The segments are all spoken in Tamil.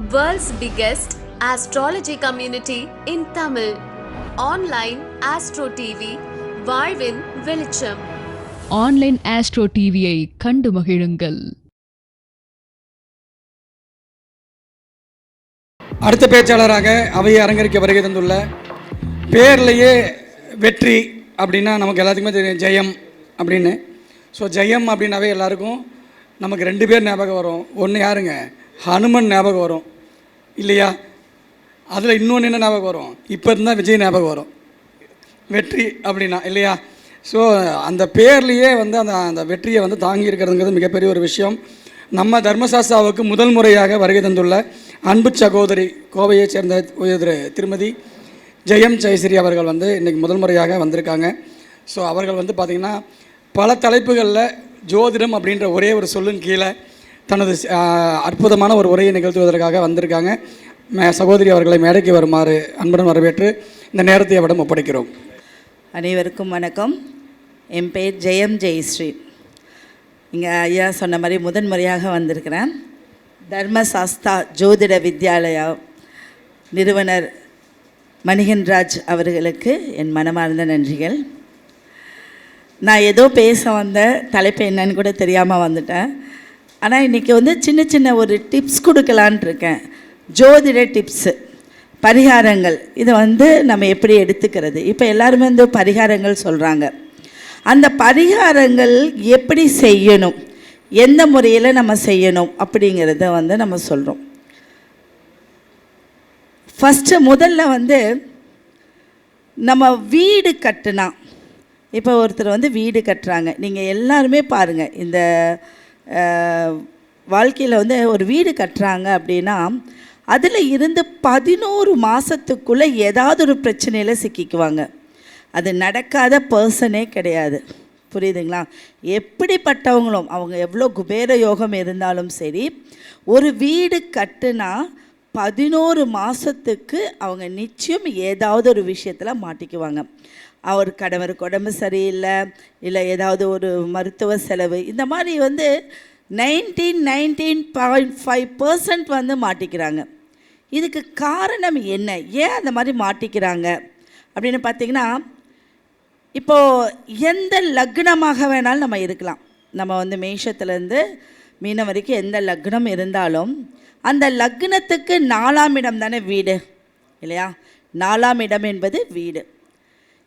World's biggest astrology community in Tamil. Online Astro TV, வாழ்வின் வெளிச்சம். ஆன்லைன் ஆஸ்ட்ரோ டிவியை கண்டு மகிழுங்கள். அடுத்த பேச்சாளராக அவையை அரங்கரிக்க வருகை தந்துள்ள பேர்லேயே வெற்றி அப்படின்னா நமக்கு எல்லாத்துக்குமே தெரியும் ஜெயம் அப்படின்னு. ஸோ ஜெயம் அப்படின்னாவே எல்லாருக்கும் நமக்கு 2 பேர் ஞாபகம் வரும். ஒன்று யாருங்க? ஹனுமன் ஞாபகம் வரும் இல்லையா? அதில் இன்னொன்று என்ன ஞாபகம் வரும்? இப்போ இருந்தால் விஜய் ஞாபகம் வரும் வெற்றி அப்படின்னா இல்லையா? ஸோ அந்த பேர்லேயே வந்து அந்த வெற்றியை வந்து தாங்கி இருக்கிறதுங்கிறது மிகப்பெரிய ஒரு விஷயம். நம்ம தர்மசாஸ்தாவுக்கு முதல் முறையாக வருகை தந்துள்ள அன்பு சகோதரி கோவையைச் சேர்ந்த திருமதி ஜெயம் ஜெயஸ்ரீ அவர்கள் வந்து இன்றைக்கி முதல் முறையாக வந்திருக்காங்க. ஸோ அவர்கள் வந்து பார்த்திங்கன்னா பல தலைப்புகளில் ஜோதிடம் அப்படின்ற ஒரே ஒரு சொல்லின் கீழே தனது அற்புதமான ஒரு உரையை நிகழ்த்துவதற்காக வந்திருக்காங்க. சகோதரி அவர்களை மேடைக்கு வருமாறு அன்புடன் வரவேற்று இந்த நேரத்தை அவரிடம் ஒப்படைக்கிறோம். அனைவருக்கும் வணக்கம். என் பேர் ஜெயம் ஜெயஸ்ரீ. இங்கே ஐயா சொன்ன மாதிரி முதன்முறையாக வந்திருக்கிறேன். தர்மசாஸ்தா ஜோதிட வித்யாலயா நிறுவனர் மணிகன்ராஜ் அவர்களுக்கு என் மனமார்ந்த நன்றிகள். நான் ஏதோ பேச வந்த தலைப்பு என்னன்னு கூட தெரியாமல் வந்துட்டேன். ஆனால் இன்றைக்கி வந்து சின்ன சின்ன ஒரு டிப்ஸ் கொடுக்கலான் இருக்கேன். ஜோதிட டிப்ஸு, பரிகாரங்கள். இதை வந்து நம்ம எப்படி எடுத்துக்கிறது? இப்போ எல்லாருமே வந்து பரிகாரங்கள் சொல்கிறாங்க. அந்த பரிகாரங்கள் எப்படி செய்யணும், எந்த முறையில் நம்ம செய்யணும் அப்படிங்கிறத வந்து நம்ம சொல்கிறோம். முதல்ல வந்து நம்ம வீடு கட்டுனா, இப்போ ஒருத்தர் வந்து வீடு கட்டுறாங்க. நீங்கள் எல்லாருமே பாருங்கள், இந்த வாழ்க்கையில் வந்து ஒரு வீடு கட்டுறாங்க அப்படின்னா அதில் இருந்து 11 மாதத்துக்குள்ளே ஏதாவது ஒரு பிரச்சனையில் சிக்கிக்குவாங்க. அது நடக்காத பர்சனே கிடையாது. புரியுதுங்களா? எப்படிப்பட்டவங்களும், அவங்க எவ்வளோ குபேர யோகம் இருந்தாலும் சரி, ஒரு வீடு கட்டுனா 11 மாதத்துக்கு அவங்க நிச்சயம் ஏதாவது ஒரு விஷயத்தில் மாட்டிக்குவாங்க. அவர் கணவருக்கு உடம்பு சரியில்லை, இல்லை ஏதாவது ஒரு மருத்துவ செலவு, இந்த மாதிரி வந்து 19.5% வந்து மாட்டிக்கிறாங்க. இதுக்கு காரணம் என்ன? ஏன் அந்த மாதிரி மாட்டிக்கிறாங்க அப்படின்னு பார்த்திங்கன்னா, இப்போது எந்த லக்னமாக வேணாலும் நம்ம இருக்கலாம். நம்ம வந்து மேஷத்துலேருந்து மீனம் வரைக்கும் எந்த லக்னம் இருந்தாலும் அந்த லக்னத்துக்கு 4ஆம் இடம் தானே வீடு இல்லையா? 4ஆம் இடம் என்பது வீடு.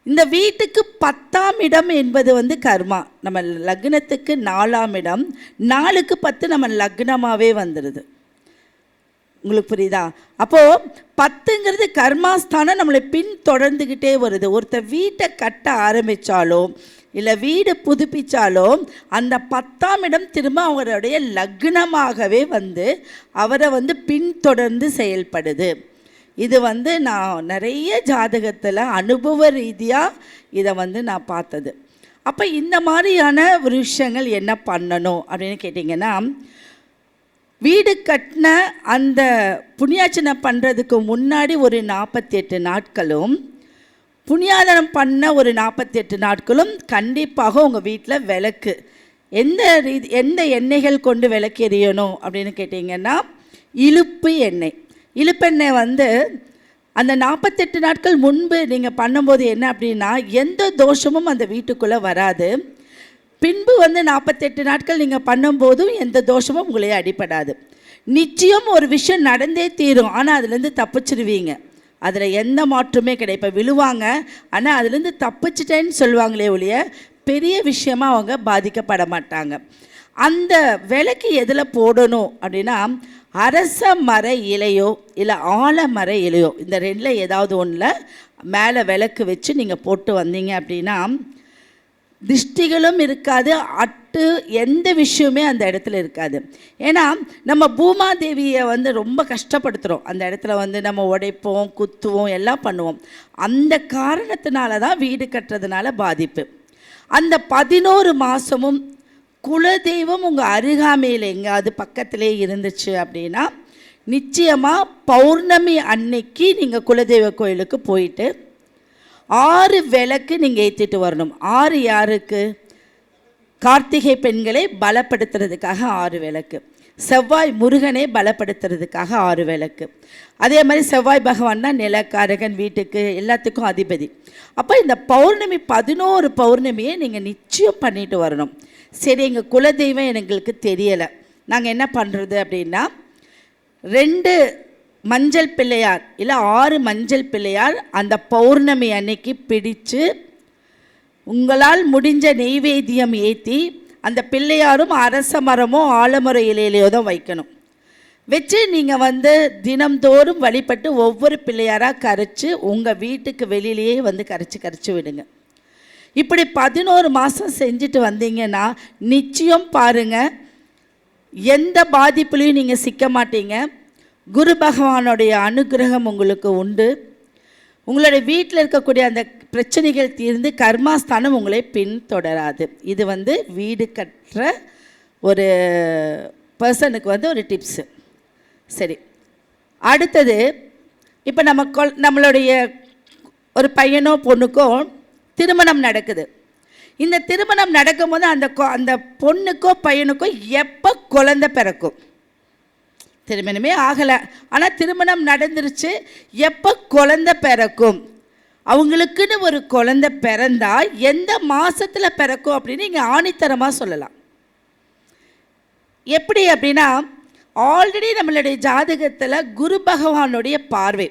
இந்த வீட்டுக்கு 10ஆம் இடம் என்பது வந்து கர்மா. நம்ம லக்னத்துக்கு 4ஆம் இடம், 4க்கு 10 நம்ம லக்னமாகவே வந்துடுது. உங்களுக்கு புரியுதா? அப்போது 10ங்கிறது கர்மாஸ்தானம் நம்மளை பின் தொடர்ந்துக்கிட்டே வருது. ஒருத்தர் வீட்டை கட்ட ஆரம்பித்தாலோ இல்லை வீடு புதுப்பித்தாலோ அந்த 10ஆம் இடம் திரும்ப அவருடைய லக்னமாகவே வந்து அவரை வந்து பின்தொடர்ந்து செயல்படுது. இது வந்து நான் நிறைய ஜாதகத்தில் அனுபவ ரீதியாக இதை வந்து நான் பார்த்தது. அப்போ இந்த மாதிரியான ஒரு விஷயங்கள் என்ன பண்ணணும் அப்படின்னு கேட்டிங்கன்னா, வீடு கட்டின அந்த புண்ணியார்ச்சனை பண்ணுறதுக்கு முன்னாடி ஒரு 48 நாட்களும், புண்ணியாதனம் பண்ண ஒரு 48 நாட்களும் கண்டிப்பாக உங்கள் வீட்டில் விளக்கு எந்த எண்ணெய்கள் கொண்டு விளக்கு எரியணும் அப்படின்னு கேட்டிங்கன்னா, இலுப்பு எண்ணெய். இலுப்பெண்ணெய் வந்து அந்த 48 நாட்கள் முன்பு நீங்கள் பண்ணும்போது என்ன அப்படின்னா, எந்த தோஷமும் அந்த வீட்டுக்குள்ளே வராது. பின்பு வந்து 48 நாட்கள் நீங்கள் பண்ணும்போதும் எந்த தோஷமும் உங்களே அடிப்படாது. நிச்சயம் ஒரு விஷயம் நடந்தே தீரும், ஆனால் அதுலேருந்து தப்பிச்சிருவீங்க. அதில் எந்த மாற்றமே கிடையாது. இப்போ விழுவாங்க, ஆனால் அதுலேருந்து தப்பிச்சிட்டேன்னு சொல்லுவாங்களே ஒழிய பெரிய விஷயமாக அவங்க பாதிக்கப்பட மாட்டாங்க. அந்த விளக்கு எதில் போடணும் அப்படின்னா, அரச மர இலையோ இல்லை ஆலமர இலையோ, இந்த 2ல் ஏதாவது ஒன்றில் மேலே விளக்கு வச்சு நீங்கள் போட்டு வந்தீங்க அப்படின்னா திஷ்டிகளும் இருக்காது, எந்த விஷயமே அந்த இடத்துல இருக்காது. ஏன்னா நம்ம பூமாதேவியை வந்து ரொம்ப கஷ்டப்படுத்துகிறோம். அந்த இடத்துல வந்து நம்ம உடைப்போம், குத்துவோம், எல்லாம் பண்ணுவோம். அந்த காரணத்தினால தான் வீடு கட்டுறதுனால பாதிப்பு. அந்த 11 மாதமும் குலதெய்வம் உங்கள் அருகாமையில் எங்கேயாவது பக்கத்திலே இருந்துச்சு அப்படின்னா நிச்சயமாக பௌர்ணமி அன்னைக்கு நீங்கள் குலதெய்வ கோயிலுக்கு போயிட்டு 6 விளக்கு நீங்கள் ஏற்றிட்டு வரணும். 6 யாருக்கு? கார்த்திகை பெண்களை பலப்படுத்துறதுக்காக 6 விளக்கு. செவ்வாய் முருகனை பலப்படுத்துறதுக்காக 6 விளக்கு. அதே மாதிரி செவ்வாய் பகவான் தான் நிலக்காரகன், வீட்டுக்கு எல்லாத்துக்கும் அதிபதி. அப்போ இந்த பௌர்ணமி 11 பௌர்ணமியை நீங்கள் நிச்சயம் பண்ணிட்டு வரணும். சரி, எங்கள் குலதெய்வம் எங்களுக்கு தெரியலை, நாங்கள் என்ன பண்ணுறது அப்படின்னா 2 மஞ்சள் பிள்ளையார் இல்லை 6 மஞ்சள் பிள்ளையார் அந்த பௌர்ணமி அன்னைக்கு பிடித்து உங்களால் முடிஞ்ச நெய்வேத்தியம் ஏற்றி அந்த பிள்ளையாரும் அரச மரமோ ஆலமர இலையிலையோ தான் வைக்கணும். வச்சு நீங்கள் தினம்தோறும் வழிபட்டு ஒவ்வொரு பிள்ளையாராக கரைச்சி உங்கள் வீட்டுக்கு வெளியிலேயே கரைச்சி விடுங்க. இப்படி 11 மாதம் செஞ்சுட்டு வந்தீங்கன்னா நிச்சயம் பாருங்கள், எந்த பாதிப்புலையும் நீங்கள் சிக்க மாட்டீங்க. குரு பகவானுடைய அனுகிரகம் உங்களுக்கு உண்டு. உங்களுடைய வீட்டில் இருக்கக்கூடிய அந்த பிரச்சனைகள் தீர்ந்து கர்மாஸ்தானம் உங்களை பின்தொடராது. இது வீடு கட்டுற ஒரு பர்சனுக்கு ஒரு டிப்ஸு. சரி, அடுத்தது இப்போ நம்மளுடைய ஒரு பையனோ பொண்ணுக்கோ திருமணம் நடக்குது. இந்த திருமணம் நடக்கும்போது அந்த பொண்ணுக்கோ பையனுக்கோ எப்போ குழந்தை பிறக்கும்? திருமணமே ஆகலை, ஆனால் திருமணம் நடந்துருச்சு, எப்போ குழந்தை பிறக்கும்? அவங்களுக்குன்னு ஒரு குழந்தை பிறந்தா எந்த மாதத்தில் பிறக்கும் அப்படின்னு நீங்கள் ஆணித்தரமாக சொல்லலாம். எப்படி அப்படின்னா, ஆல்ரெடி நம்மளுடைய ஜாதகத்தில் குரு பகவானுடைய பார்வை.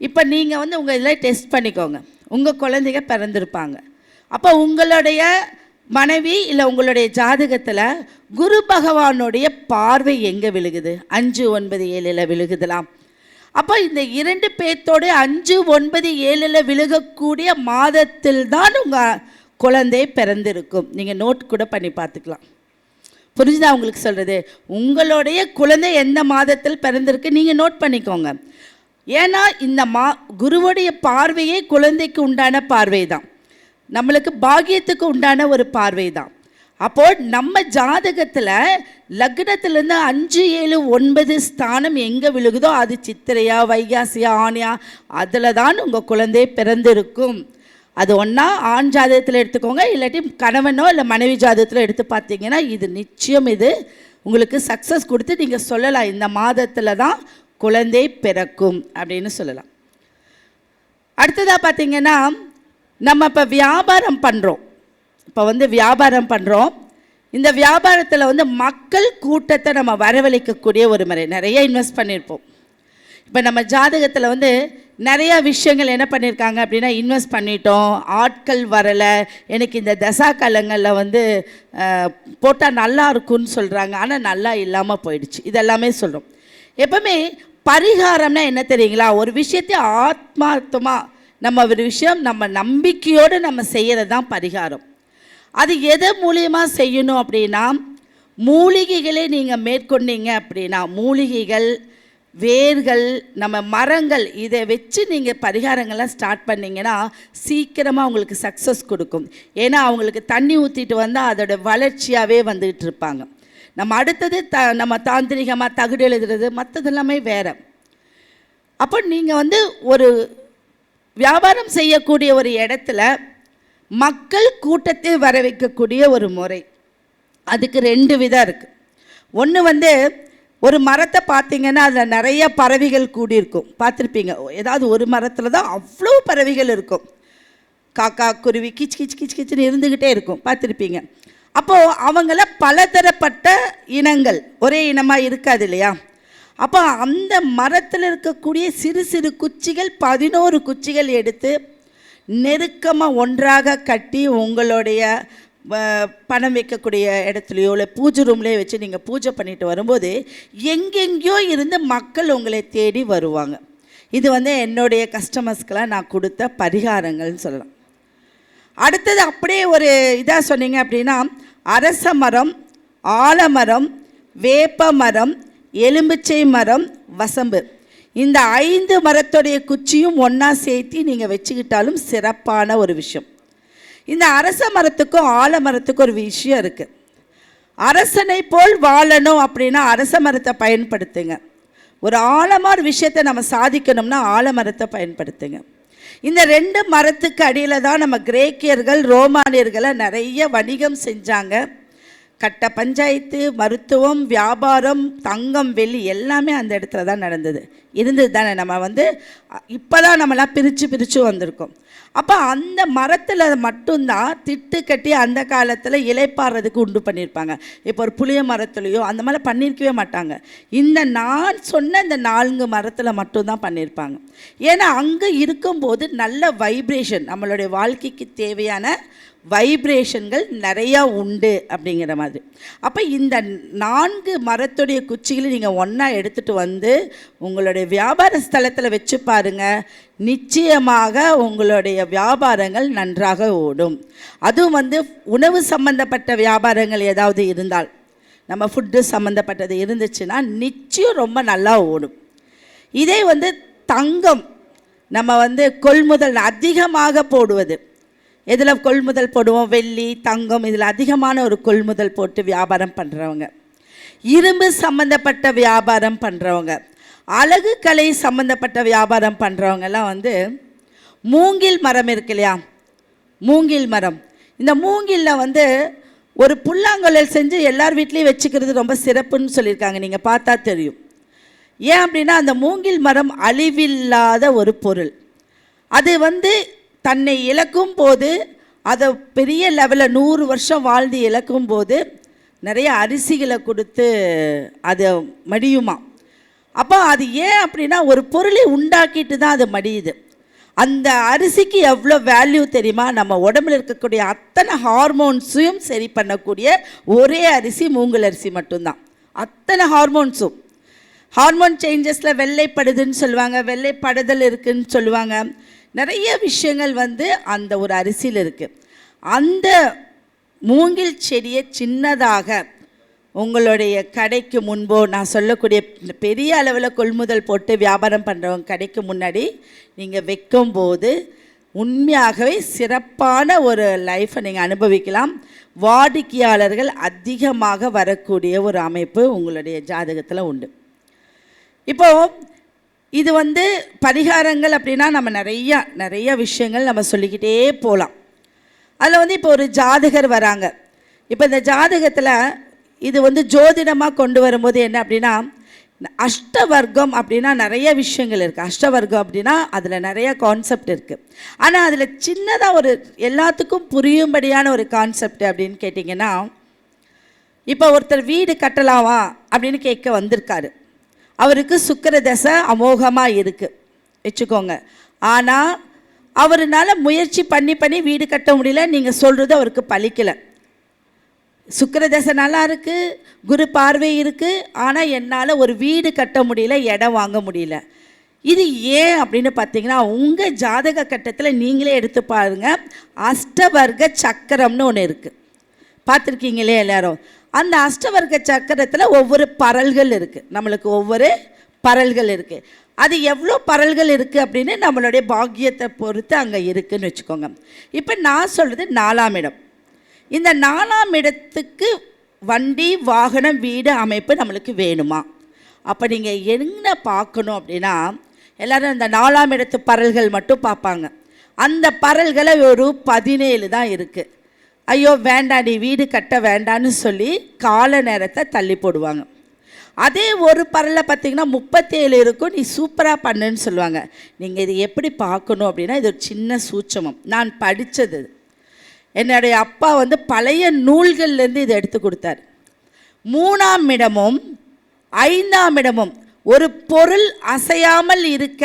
இப்போ நீங்கள் உங்கள் இதில் டெஸ்ட் பண்ணிக்கோங்க, உங்கள் குழந்தைங்க பிறந்திருப்பாங்க. அப்போ உங்களுடைய மனைவி இல்லை உங்களுடைய ஜாதகத்தில் குரு பகவானுடைய பார்வை எங்கே விழுகுது? 5, 9, 7 விழுகுதலாம். அப்போ இந்த 2 பேர்த்தோடு 5, 9, 7 விழுகக்கூடிய மாதத்தில் தான் உங்கள் குழந்தை பிறந்திருக்கும். நீங்கள் நோட் கூட பண்ணி பார்த்துக்கலாம். புரிஞ்சுதா உங்களுக்கு சொல்கிறது? உங்களுடைய குழந்தை எந்த மாதத்தில் பிறந்திருக்கு நீங்கள் நோட் பண்ணிக்கோங்க. ஏன்னா இந்த குருவுடைய பார்வையே குழந்தைக்கு உண்டான பார்வை தான், நம்மளுக்கு பாக்கியத்துக்கு உண்டான ஒரு பார்வை தான். அப்போது நம்ம ஜாதகத்தில் லக்னத்திலேருந்து 5, 7, 9 ஸ்தானம் எங்கே விழுகுதோ அது சித்திரையா, வைகாசியா, ஆணியா, அதில் தான் உங்கள் குழந்தை பிறந்திருக்கும். அது ஒன்றா ஆண் ஜாதகத்தில் எடுத்துக்கோங்க, இல்லாட்டி கணவனோ இல்லை மனைவி ஜாதகத்தில் எடுத்து பார்த்தீங்கன்னா இது நிச்சயம் உங்களுக்கு சக்ஸஸ் கொடுத்து நீங்கள் சொல்லலாம், இந்த மாதத்தில் தான் குழந்தை பிறக்கும் அப்படின்னு சொல்லலாம். அடுத்ததாக பார்த்தீங்கன்னா, நம்ம இப்போ வியாபாரம் பண்ணுறோம். வியாபாரம் பண்ணுறோம். இந்த வியாபாரத்தில் மக்கள் கூட்டத்தை நம்ம வரவழைக்கக்கூடிய ஒரு முறை. நிறைய இன்வெஸ்ட் பண்ணியிருப்போம். இப்போ நம்ம ஜாதகத்தில் நிறையா விஷயங்கள் என்ன பண்ணியிருக்காங்க அப்படின்னா, இன்வெஸ்ட் பண்ணிட்டோம், ஆட்கள் வரலை, எனக்கு இந்த தசா காலங்களில் போட்டால் நல்லா இருக்குன்னு சொல்கிறாங்க, ஆனால் நல்லா இல்லாமல் போயிடுச்சு, இதெல்லாமே சொல்கிறோம். எப்பவுமே பரிகாரம்னா என்ன தெரியுங்களா? ஒரு விஷயத்தை ஆத்மார்த்தமாக ஒரு விஷயம் நம்ம நம்பிக்கையோடு நம்ம செய்கிறது தான் பரிகாரம். அது எதை மூலியமாக செய்யணும் அப்படின்னா, மூலிகைகளை நீங்கள் மேற்கொண்டீங்க அப்படின்னா, மூலிகைகள், வேர்கள், நம்ம மரங்கள், இதை வச்சு நீங்கள் பரிகாரங்கள்லாம் ஸ்டார்ட் பண்ணிங்கன்னா சீக்கிரமாக உங்களுக்கு சக்ஸஸ் கொடுக்கும். ஏன்னா அவங்களுக்கு தண்ணி ஊற்றிட்டு வந்தால் அதோட வளர்ச்சியாகவே வந்துக்கிட்டு இருப்பாங்க. நம்ம அடுத்தது நம்ம தாந்திரிகமாக தகுடு எழுதுறது மற்றதெல்லாமே வேறு. அப்போ நீங்கள் ஒரு வியாபாரம் செய்யக்கூடிய ஒரு இடத்துல மக்கள் கூட்டத்தை வர வைக்கக்கூடிய ஒரு முறை. அதுக்கு 2 விதம் இருக்குது. ஒன்று ஒரு மரத்தை பார்த்தீங்கன்னா அதில் நிறைய பறவைகள் கூடியிருக்கும், பார்த்துருப்பீங்க. ஏதாவது ஒரு மரத்தில் தான் அவ்வளோ பறவைகள் இருக்கும். காக்கா, குருவி கிச் கிச் கிச் கிச்சுன்னு இருந்துக்கிட்டே இருக்கும், பார்த்துருப்பீங்க. அப்போது அவங்கள பலதரப்பட்ட இனங்கள், ஒரே இனமாக இருக்காது இல்லையா? அப்போ அந்த மரத்தில் இருக்கக்கூடிய சிறு சிறு குச்சிகள் 11 குச்சிகள் எடுத்து நெருக்கமாக ஒன்றாக கட்டி உங்களுடைய பணம் வைக்கக்கூடிய இடத்துலையோ இல்லை பூஜை ரூம்லேயே வச்சு நீங்கள் பூஜை பண்ணிட்டு வரும்போது எங்கெங்கேயோ இருந்து மக்கள் உங்களை தேடி வருவாங்க. இது என்னுடைய கஸ்டமர்ஸ்க்கெலாம் நான் கொடுத்த பரிகாரங்கள்னு சொல்லலாம். அடுத்தது அப்படியே ஒரு இதாக சொன்னீங்க அப்படின்னா, அரச மரம், ஆலமரம், வேப்ப மரம், எலும்பிச்சை மரம், வசம்பு, இந்த 5 மரத்துடைய குச்சியும் ஒன்றா சேர்த்து நீங்கள் வச்சுக்கிட்டாலும் சிறப்பான ஒரு விஷயம். இந்த அரச மரத்துக்கும் ஆலமரத்துக்கும் ஒரு விஷயம் இருக்குது. அரசனை போல் வாழணும் அப்படின்னா அரச மரத்தை பயன்படுத்துங்க. ஒரு ஆழமான விஷயத்தை நம்ம சாதிக்கணும்னா ஆலமரத்தை பயன்படுத்துங்க. இந்த 2 மரத்துக்கு அடியில் தான் நம்ம கிரேக்கியர்கள் ரோமானியர்களை நிறைய வணிகம் செஞ்சாங்க. கட்ட பஞ்சாயத்து, மருத்துவம், வியாபாரம், தங்கம், வெள்ளி எல்லாமே அந்த இடத்துல தான் இருந்தது தானே. நம்ம இப்போ தான் நம்மளாம் பிரித்து வந்திருக்கோம். அப்போ அந்த மரத்தில் மட்டும்தான் திட்டு கட்டி அந்த காலத்தில் இலைப்பாடுறதுக்கு உண்டு பண்ணியிருப்பாங்க. இப்போ ஒரு புளிய மரத்துலையோ அந்த மாதிரி பண்ணியிருக்கவே மாட்டாங்க. நான் சொன்ன இந்த 4 மரத்தில் மட்டும்தான் பண்ணியிருப்பாங்க. ஏன்னா அங்கே இருக்கும்போது நல்ல வைப்ரேஷன், நம்மளுடைய வாழ்க்கைக்கு தேவையான வைப்ரேஷன்கள் நிறையா உண்டு அப்படிங்கிற மாதிரி. அப்போ இந்த 4 மரத்துடைய குச்சிகளை நீங்கள் ஒன்றா எடுத்துகிட்டு வந்து உங்களுடைய வியாபார ஸ்தலத்தில் வச்சு பாருங்கள், நிச்சயமாக உங்களுடைய வியாபாரங்கள் நன்றாக ஓடும். அதுவும் உணவு சம்பந்தப்பட்ட வியாபாரங்கள் ஏதாவது இருந்தால், நம்ம ஃபுட்டு சம்மந்தப்பட்டது இருந்துச்சுன்னா நிச்சயம் ரொம்ப நல்லா ஓடும். இதே தங்கம் நம்ம கொள்முதல் அதிகமாக போடுவது, இதில் கொள்முதல் போடுவோம், வெள்ளி, தங்கம், இதில் அதிகமான ஒரு கொள்முதல் போட்டு வியாபாரம் பண்ணுறவங்க, இரும்பு சம்மந்தப்பட்ட வியாபாரம் பண்ணுறவங்க, அழகு கலை சம்மந்தப்பட்ட வியாபாரம் பண்ணுறவங்கெல்லாம் மூங்கில் மரம் இருக்கு இல்லையா, மூங்கில் மரம். இந்த மூங்கிலில் ஒரு புல்லாங்குழல் செஞ்சு எல்லார் வீட்லேயும் வச்சுக்கிறது ரொம்ப சிறப்புன்னு சொல்லியிருக்காங்க. நீங்கள் பார்த்தா தெரியும். ஏன் அப்படின்னா அந்த மூங்கில் மரம் அழிவில்லாத ஒரு பொருள். அது தன்னை இழக்கும் போது, அதை பெரிய லெவலில் 100 வருஷம் வாழ்ந்து இழக்கும் போது நிறைய அரிசிகளை கொடுத்து அது மடியுமா. அப்போ அது ஏன் அப்படின்னா ஒரு பொருளை உண்டாக்கிட்டு தான் அது மடியுது. அந்த அரிசிக்கு எவ்வளோ வேல்யூ தெரியுமா? நம்ம உடம்புல இருக்கக்கூடிய அத்தனை ஹார்மோன்ஸையும் சரி பண்ணக்கூடிய ஒரே அரிசி மூங்கல் அரிசி மட்டும்தான். அத்தனை ஹார்மோன்ஸும், ஹார்மோன் சேஞ்சஸில் வெள்ளைப்படுதுன்னு சொல்லுவாங்க, வெள்ளைப்படுதல் இருக்குதுன்னு சொல்லுவாங்க. நிறைய விஷயங்கள் அந்த ஒரு அரிசியில் இருக்குது. அந்த மூங்கில் செடியை சின்னதாக உங்களுடைய கடைக்கு முன்போ, நான் சொல்லக்கூடிய பெரிய அளவில் கொள்முதல் போட்டு வியாபாரம் பண்ணுறவங்க கடைக்கு முன்னாடி நீங்கள் வைக்கும்போது உண்மையாகவே சிறப்பான ஒரு லைஃப்பை நீங்கள் அனுபவிக்கலாம். வாடிக்கையாளர்கள் அதிகமாக வரக்கூடிய ஒரு அமைப்பு உங்களுடைய ஜாதகத்தில் உண்டு. இப்போது இது பரிகாரங்கள் அப்படின்னா நம்ம நிறைய விஷயங்கள் நம்ம சொல்லிக்கிட்டே போகலாம். அதில் இப்போ ஒரு ஜாதகர் வராங்க. இப்போ இந்த ஜாதகத்தில் இது ஜோதிடமாக கொண்டு வரும்போது என்ன அப்படின்னா, அஷ்டவர்க்கம் அப்படின்னா நிறைய விஷயங்கள் இருக்குது. அஷ்டவர்க்கம் அப்படின்னா அதில் நிறைய கான்செப்ட் இருக்குது. ஆனால் அதில் சின்னதாக ஒரு எல்லாத்துக்கும் புரியும்படியான ஒரு கான்செப்ட் அப்படின்னு கேட்டிங்கன்னா, இப்போ ஒருத்தர் வீடு கட்டலாமா அப்படின்னு கேட்க வந்திருக்காரு. அவருக்கு சுக்கிர தசை அமோகமாக இருக்குது வச்சுக்கோங்க. ஆனால் அவரால் முயற்சி பண்ணி வீடு கட்ட முடியல. நீங்கள் சொல்கிறது அவருக்கு பலிக்கலை. சுக்கிர தசை நல்லா இருக்குது, குரு பார்வை இருக்குது, ஆனால் என்னால் ஒரு வீடு கட்ட முடியல, இடம் வாங்க முடியல. இது ஏன் அப்படின்னு பார்த்தீங்கன்னா, உங்கள் ஜாதக கட்டத்தில் நீங்களே எடுத்து பாருங்கள். அஷ்டவர்க்க சக்கரம்னு ஒன்று இருக்குது, பார்த்துருக்கீங்களே எல்லாரும். அந்த அஷ்டவர்க்க சக்கரத்தில் ஒவ்வொரு பரல்கள் இருக்குது. நம்மளுக்கு ஒவ்வொரு பரல்கள் இருக்குது. அது எவ்வளோ பரல்கள் இருக்குது அப்படின்னு நம்மளுடைய பாக்கியத்தை பொறுத்து அங்கே இருக்குதுன்னு வச்சுக்கோங்க. இப்போ நான் சொல்கிறது 4ஆம் இடம். இந்த 4ஆம் இடத்துக்கு வண்டி, வாகனம், வீடு அமைப்பு நம்மளுக்கு வேணுமா? அப்போ நீங்கள் என்ன பார்க்கணும் அப்படின்னா, எல்லோரும் அந்த 4ஆம் இடத்து பரல்கள் மட்டும் பார்ப்பாங்க. அந்த பரல்களை ஒரு 17 தான் இருக்குது. ஐயோ வேண்டாம், நீ வீடு கட்ட வேண்டான்னு சொல்லி கால நேரத்தை தள்ளி போடுவாங்க. அதே ஒரு பரலை பார்த்திங்கன்னா 37 இருக்கும், நீ சூப்பராக பண்ணுன்னு சொல்லுவாங்க. நீங்கள் இது எப்படி பார்க்கணும் அப்படின்னா, இது ஒரு சின்ன சூட்சமம். நான் படித்தது, என்னுடைய அப்பா பழைய நூல்கள்லேருந்து இதை எடுத்து கொடுத்தார். 3ஆம் இடமும் 5ஆம் இடமும் ஒரு பொருள் அசையாமல் இருக்க,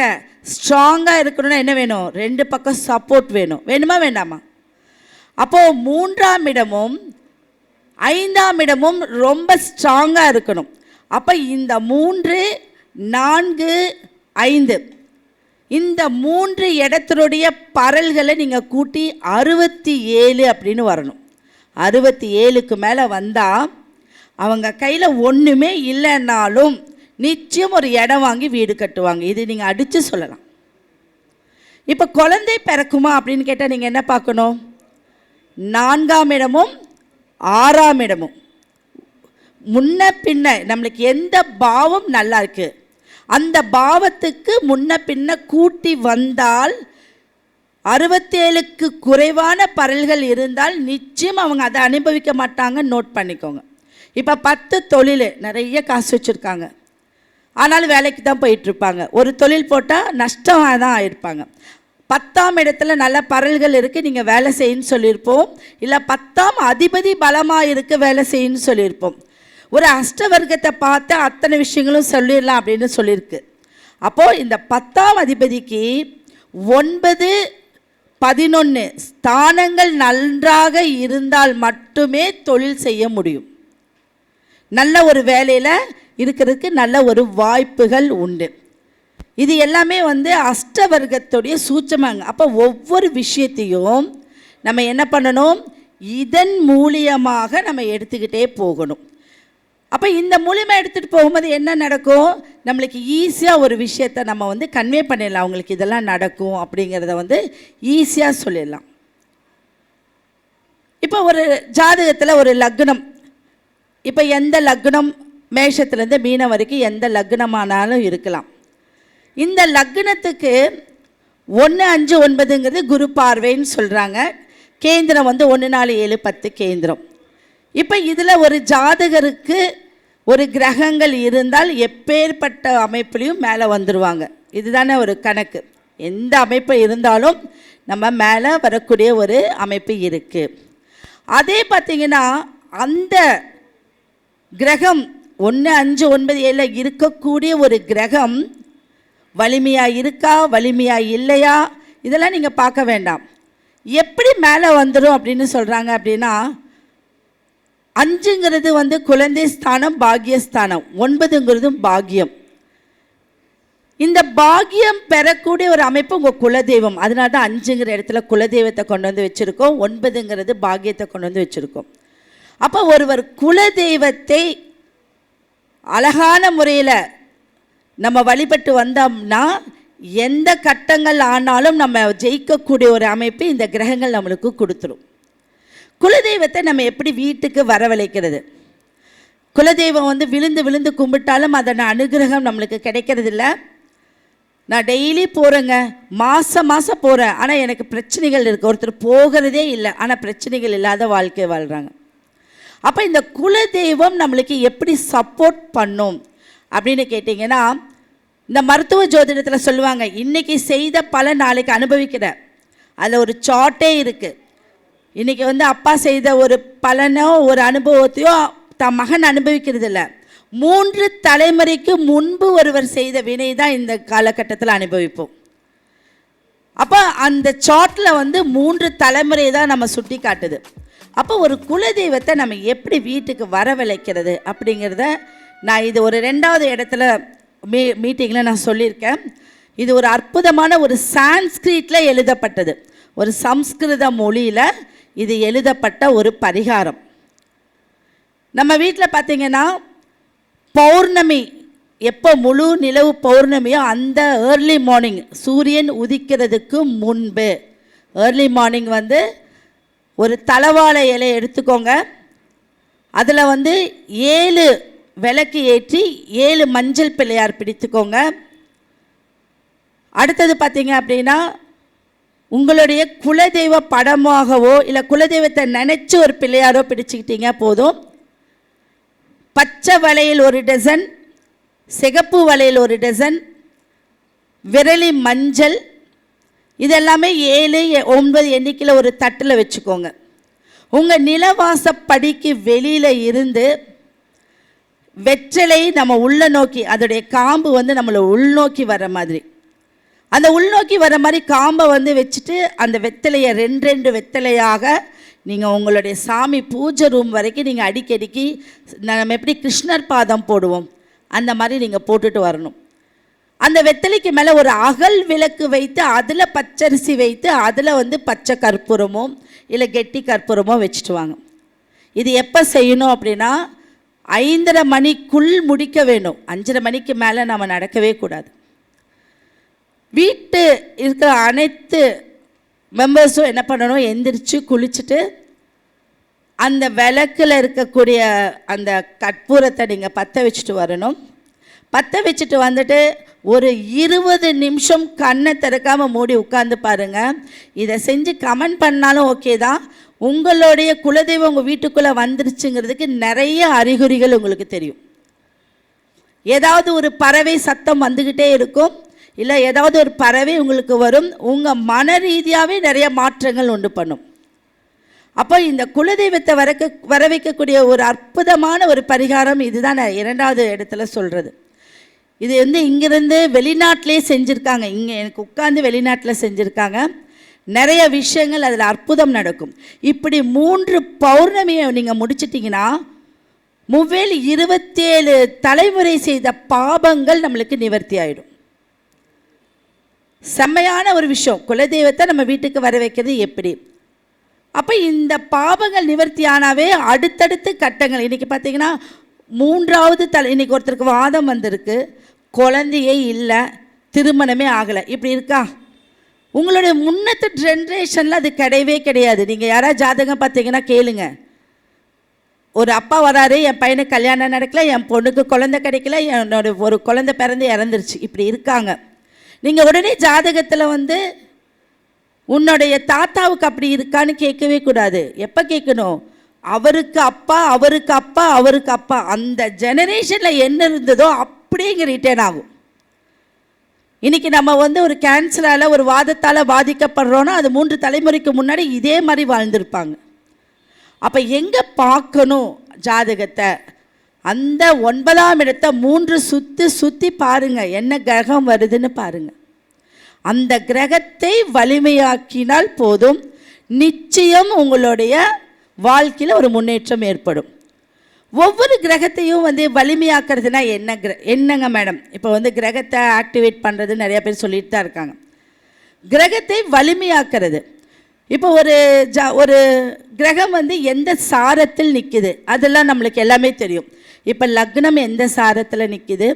ஸ்ட்ராங்காக இருக்கணும்னா என்ன வேணும்? 2 பக்கம் சப்போர்ட் வேணும். வேணுமா வேண்டாமா? அப்போது 3ஆம் இடமும் 5ஆம் இடமும் ரொம்ப ஸ்ட்ராங்காக இருக்கணும். அப்போ இந்த 3, 4, 5 இந்த 3 இடத்தினுடைய பரல்களை நீங்கள் கூட்டி 67 அப்படின்னு வரணும். 67க்கு மேலே வந்தால் அவங்க கையில் ஒன்றுமே இல்லைன்னாலும் நிச்சயம் ஒரு இடம் வாங்கி வீடு கட்டுவாங்க. இது நீங்கள் அடித்து சொல்லலாம். இப்போ குழந்தை பிறக்குமா அப்படின்னு கேட்டால் நீங்கள் என்ன பார்க்கணும்? 4ஆம் இடமும் 6ஆம் இடமும் முன்ன பின்ன நம்மளுக்கு எந்த பாவம் நல்லா இருக்குது, அந்த பாவத்துக்கு முன்ன பின்ன கூட்டி வந்தால் 67க்கு குறைவான பரல்கள் இருந்தால் நிச்சயம் அவங்க அதை அனுபவிக்க மாட்டாங்க. நோட் பண்ணிக்கோங்க. இப்போ 10 தொழில் நிறைய காசு வச்சுருக்காங்க, ஆனாலும் வேலைக்கு தான் போயிட்டுருப்பாங்க. ஒரு தொழில் போட்டால் நஷ்டமாக தான் ஆகிருப்பாங்க. 10ஆம் இடத்துல நல்ல பரல்கள் இருக்குது, நீங்கள் வேலை செய்யுன்னு சொல்லியிருப்போம். இல்லை 10ஆம் அதிபதி பலமாக இருக்குது, வேலை செய்யுன்னு சொல்லியிருப்போம். ஒரு அஷ்டவர்க்கத்தை பார்த்து அத்தனை விஷயங்களும் சொல்லிடலாம் அப்படின்னு சொல்லியிருக்கு. அப்போது இந்த 10ஆம் அதிபதிக்கு 9, 11 ஸ்தானங்கள் நன்றாக இருந்தால் மட்டுமே தொழில் செய்ய முடியும். நல்ல ஒரு வேலையில் இருக்கிறதுக்கு நல்ல ஒரு வாய்ப்புகள் உண்டு. இது எல்லாமே அஷ்டவர்க்கத்துடைய சூட்சமாங்க. அப்போ ஒவ்வொரு விஷயத்தையும் நம்ம என்ன பண்ணணும், இதன் மூலியமாக நம்ம எடுத்துக்கிட்டே போகணும். அப்போ இந்த மூலியமாக எடுத்துகிட்டு போகும்போது என்ன நடக்கும், நம்மளுக்கு ஈஸியாக ஒரு விஷயத்தை நம்ம கன்வே பண்ணிடலாம். அவங்களுக்கு இதெல்லாம் நடக்கும் அப்படிங்கிறத ஈஸியாக சொல்லிடலாம். இப்போ ஒரு ஜாதகத்தில் ஒரு லக்னம், இப்போ எந்த லக்னம் மேஷத்துலேருந்து மீனம் வரைக்கும் எந்த லக்னமானாலும் இருக்கலாம். இந்த லக்னத்துக்கு 1, 5, 9ங்கிறது குரு பார்வைன்னு சொல்கிறாங்க. கேந்திரம் 1, 4, 7, 10 கேந்திரம். இப்போ இதில் ஒரு ஜாதகருக்கு ஒரு கிரகங்கள் இருந்தால் எப்பேற்பட்ட அமைப்புலையும் மேலே வந்துடுவாங்க. இதுதானே ஒரு கணக்கு. எந்த அமைப்பு இருந்தாலும் நம்ம மேலே வரக்கூடிய ஒரு அமைப்பு இருக்குது. அதே பார்த்திங்கன்னா அந்த கிரகம் 1, 5, 9, 7 இருக்கக்கூடிய ஒரு கிரகம் வலிமையாக இருக்கா வலிமையாக இல்லையா இதெல்லாம் நீங்கள் பார்க்க வேண்டாம். எப்படி மேலே வந்துடும் அப்படின்னு சொல்கிறாங்க அப்படின்னா, 5ங்கிறது குழந்தை ஸ்தானம், பாக்கியஸ்தானம். 9ங்கிறதும் பாக்கியம். இந்த பாக்கியம் பெறக்கூடிய ஒரு அமைப்பு உங்கள் குலதெய்வம். அதனால தான் 5ங்கிற இடத்துல குலதெய்வத்தை கொண்டு வந்து வச்சுருக்கோம், 9ங்கிறது பாக்கியத்தை கொண்டு வந்து வச்சுருக்கோம். அப்போ ஒருவர் குலதெய்வத்தை அழகான முறையில் நம்ம வழிபட்டு வந்தோம்னா எந்த கட்டங்கள் ஆனாலும் நம்ம ஜெயிக்கக்கூடிய ஒரு அமைப்பு இந்த கிரகங்கள் நம்மளுக்கு கொடுத்துரும். குலதெய்வத்தை நம்ம எப்படி வீட்டுக்கு வரவழைக்கிறது? குலதெய்வம் விழுந்து விழுந்து கும்பிட்டாலும் அதன் அனுகிரகம் நம்மளுக்கு கிடைக்கிறது இல்லை. நான் டெய்லி போகிறேங்க, மாதம் மாதம் போகிறேன், ஆனால் எனக்கு பிரச்சனைகள் இருக்குது. ஒருத்தர் போகிறதே இல்லை, ஆனால் பிரச்சனைகள் இல்லாத வாழ்க்கை வாழ்கிறாங்க. அப்போ இந்த குலதெய்வம் நம்மளுக்கு எப்படி சப்போர்ட் பண்ணும் அப்படின்னு கேட்டிங்கன்னா, இந்த மருத்துவ ஜோதிடத்தில் சொல்லுவாங்க, இன்றைக்கி செய்த பலன் நாளைக்கு அனுபவிக்கிற. அதில் ஒரு சார்ட்டே இருக்குது. இன்றைக்கி அப்பா செய்த ஒரு பலனோ ஒரு அனுபவத்தையோ தன் மகன் அனுபவிக்கிறது இல்லை, 3 தலைமுறைக்கு முன்பு ஒருவர் செய்த வினை தான் இந்த காலகட்டத்தில் அனுபவிப்போம். அப்போ அந்த சார்ட்டில் 3 தலைமுறை தான் நம்ம சுட்டி காட்டுது. அப்போ ஒரு குலதெய்வத்தை நம்ம எப்படி வீட்டுக்கு வரவழைக்கிறது அப்படிங்கிறத நான் இது ஒரு 2வது இடத்துல மீட்டிங்கில் நான் சொல்லியிருக்கேன். இது ஒரு அற்புதமான ஒரு சான்ஸ்கிரிட்டில் எழுதப்பட்டது, ஒரு சம்ஸ்கிருத மொழியில் இது எழுதப்பட்ட ஒரு பரிகாரம். நம்ம வீட்டில் பார்த்திங்கன்னா பௌர்ணமி எப்போ முழு நிலவு பௌர்ணமியோ அந்த ஏர்லி மார்னிங் சூரியன் உதிக்கிறதுக்கு முன்பு ஏர்லி மார்னிங் ஒரு தலவாழை இலை எடுத்துக்கோங்க. அதில் 7 விளக்கு ஏற்றி 7 மஞ்சள் பிள்ளையார் பிடித்துக்கோங்க. அடுத்தது பார்த்திங்க அப்படின்னா உங்களுடைய குலதெய்வ படமாகவோ இல்லை குலதெய்வத்தை நினச்சி ஒரு பிள்ளையாரோ பிடிச்சிக்கிட்டீங்க போதும். பச்சை வளையல் 1 டசன், சிகப்பு வளையல் 1 டசன், விரலி மஞ்சள், இதெல்லாமே 7, 9 எண்ணிக்கையில் ஒரு தட்டில் வச்சுக்கோங்க. உங்கள் நிலவாசப்படிக்கு வெளியில் இருந்து வெற்றிலை நம்ம உள்ள நோக்கி, அதோடைய காம்பு நம்மளை உள்நோக்கி வர மாதிரி, அந்த உள்நோக்கி வர மாதிரி காம்பை வச்சுட்டு அந்த வெத்தலையை 2 வெத்தலையாக நீங்கள் உங்களுடைய சாமி பூஜை ரூம் வரைக்கும் நீங்கள் அடிக்கடிக்கு நம்ம எப்படி கிருஷ்ணர் பாதம் போடுவோம் அந்த மாதிரி நீங்கள் போட்டுட்டு வரணும். அந்த வெத்தலைக்கு மேலே ஒரு அகல் விளக்கு வைத்து அதில் பச்சரிசி வைத்து அதில் பச்சை கற்பூரமோ இல்லை கெட்டி கற்பூரமோ வச்சுட்டு வாங்க. இது எப்போ செய்யணும் அப்படின்னா 5:30 மணிக்குள் முடிக்க வேணும். 5:30 மணிக்கு மேலே நம்ம நடக்கவே கூடாது. வீட்டு இருக்கிற அனைத்து மெம்பர்ஸும் என்ன பண்ணணும், எந்திரிச்சு குளிச்சுட்டு அந்த விளக்கில் இருக்கக்கூடிய அந்த கற்பூரத்தை நீங்கள் பற்ற வச்சுட்டு வரணும். பற்ற வச்சுட்டு வந்துட்டு ஒரு 20 நிமிஷம் கண்ணை திறக்காமல் மூடி உட்காந்து பாருங்கள். இதை செஞ்சு கமெண்ட் பண்ணாலும் ஓகே தான். உங்களுடைய குலதெய்வம் உங்கள் வீட்டுக்குள்ளே வந்துருச்சுங்கிறதுக்கு நிறைய அறிகுறிகள் உங்களுக்கு தெரியும். ஏதாவது ஒரு பறவை சத்தம் வந்துக்கிட்டே இருக்கும், இல்லை ஏதாவது ஒரு பறவை உங்களுக்கு வரும். உங்கள் மன ரீதியாகவே நிறைய மாற்றங்கள் உண்டு பண்ணும். அப்போ இந்த குலதெய்வத்தை வர வைக்கக்கூடிய ஒரு அற்புதமான ஒரு பரிகாரம் இதுதான் நான் 2வது இடத்துல சொல்கிறது. இது வந்து இங்கேருந்து வெளிநாட்டிலே செஞ்சுருக்காங்க. இங்கே எனக்கு உட்காந்து வெளிநாட்டில் செஞ்சுருக்காங்க. நிறைய விஷயங்கள் அதில் அற்புதம் நடக்கும். இப்படி 3 பௌர்ணமியை நீங்கள் முடிச்சிட்டிங்கன்னா 27 தலைமுறை செய்த பாபங்கள் நம்மளுக்கு நிவர்த்தி ஆகிடும். செம்மையான ஒரு விஷயம். குலதெய்வத்தை நம்ம வீட்டுக்கு வர வைக்கிறது எப்படி? அப்போ இந்த பாபங்கள் நிவர்த்தி ஆனாவே அடுத்தடுத்து கட்டங்கள். இன்றைக்கி பார்த்திங்கன்னா 3வது இன்றைக்கி ஒருத்தருக்கு வாதம் வந்திருக்கு, குழந்தையே இல்லை, திருமணமே ஆகலை. இப்படி இருக்கா? உங்களுடைய முன்னத்து ஜென்ரேஷனில் அது கிடையவே கிடையாது. நீங்கள் யாராவது ஜாதகம் பார்த்தீங்கன்னா கேளுங்க. ஒரு அப்பா வராரு, என் பையனுக்கு கல்யாணம் நடக்கல, என் பொண்ணுக்கு குழந்தை கிடைக்கல, என்னோட ஒரு குழந்தை பிறந்து இறந்துருச்சு, இப்படி இருக்காங்க. நீங்கள் உடனே ஜாதகத்தில் வந்து உன்னுடைய தாத்தாவுக்கு அப்படி இருக்கான்னு கேட்கவே கூடாது. எப்போ கேட்கணும்? அவருக்கு அப்பா, அவருக்கு அப்பா, அவருக்கு அப்பா, அந்த ஜெனரேஷனில் என்ன இருந்ததோ அப்படியே இங்கே ரிட்டர்ன் ஆகும். இன்றைக்கி நம்ம வந்து ஒரு கேன்சரால் ஒரு வாதத்தால் பாதிக்கப்படுறோன்னா அது 3 தலைமுறைக்கு முன்னாடி இதே மாதிரி வாழ்ந்துருப்பாங்க. அப்போ எங்கே பார்க்கணும் ஜாதகத்தை? அந்த 9ஆம் இடத்தை 3 சுற்றி பாருங்கள், என்ன கிரகம் வருதுன்னு பாருங்கள். அந்த கிரகத்தை வலிமையாக்கினால் போதும், நிச்சயம் உங்களுடைய வாழ்க்கையில் ஒரு முன்னேற்றம் ஏற்படும். ஒவ்வொரு கிரகத்தையும் வந்து வலிமையாக்குறதுனா என்னங்க மேடம்? இப்போ வந்து கிரகத்தை ஆக்டிவேட் பண்ணுறது நிறைய பேர் சொல்லிட்டு தான் இருக்காங்க. கிரகத்தை வலிமையாக்குறது, இப்போ ஒரு கிரகம் வந்து எந்த சாரத்தில் நிற்குது அதெல்லாம் நம்மளுக்கு எல்லாமே தெரியும். இப்போ லக்னம் எந்த சாரத்தில் நிற்குது,